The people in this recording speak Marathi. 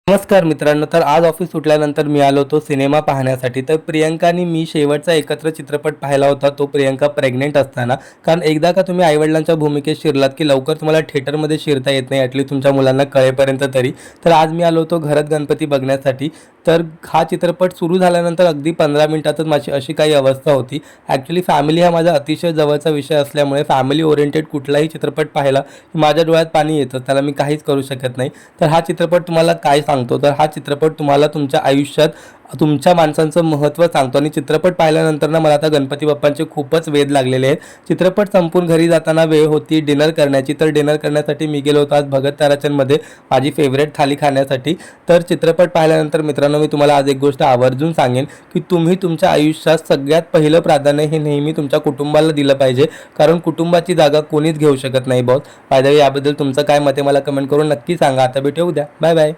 नमस्कार मित्रांनो, तर आज ऑफिस सुटल्यानंतर मी आलो होतो सिनेमा पाहण्यासाठी. तर प्रियंका आणि मी शेवटचा एकत्र चित्रपट पाहिला होता तो प्रियंका प्रेग्नेंट असताना. कारण एकदा का तुम्ही आईवडिलांच्या भूमिकेत शिरलात की लवकर तुम्हाला थिएटरमध्ये शिरता येत नाही, ॲटलीस्ट तुमच्या मुलांना कळेपर्यंत तरी. तर आज मी आलो होतो घरात गणपती बघण्यासाठी. तर हा चित्रपट सुरू झाल्यानंतर अगदी 15 मिनिटातच माझी अशी काही अवस्था होती. ॲक्च्युली फॅमिली हा माझा अतिशय जवळचा विषय असल्यामुळे फॅमिली ओरिएंटेड कुठलाही चित्रपट पाहिला की माझ्या डोळ्यात पाणी येतं, त्याला मी काहीच करू शकत नाही. तर हा चित्रपट तुम्हाला काय सांगतो, तर हा चित्रपट तुम्हाला तुमच्या आयुष्यात तुमच्या माणसांचं महत्त्व सांगतो. आणि चित्रपट पाहिल्यानंतर ना मला आता गणपती बाप्पांचे खूपच वेध लागलेले आहेत. चित्रपट संपून घरी जाताना वेळ होती डिनर करण्याची. तर डिनर करण्यासाठी मी गेलो होतो आज भगत ताराचंदमध्ये माझी फेवरेट थाली खाण्यासाठी. तर चित्रपट पाहिल्यानंतर मित्रांनो मी तुम्हाला आज एक गोष्ट आवर्जून सांगेन की तुम्ही तुमच्या आयुष्यात सगळ्यात पहिलं प्राधान्य हे नेहमी तुमच्या कुटुंबाला दिलं पाहिजे, कारण कुटुंबाची जागा कोणीच घेऊ शकत नाही बॉस. बाय द वे, याबद्दल तुमचं काय मत आहे मला कमेंट करून नक्की सांगा. आता भेटू उद्या. Bye bye.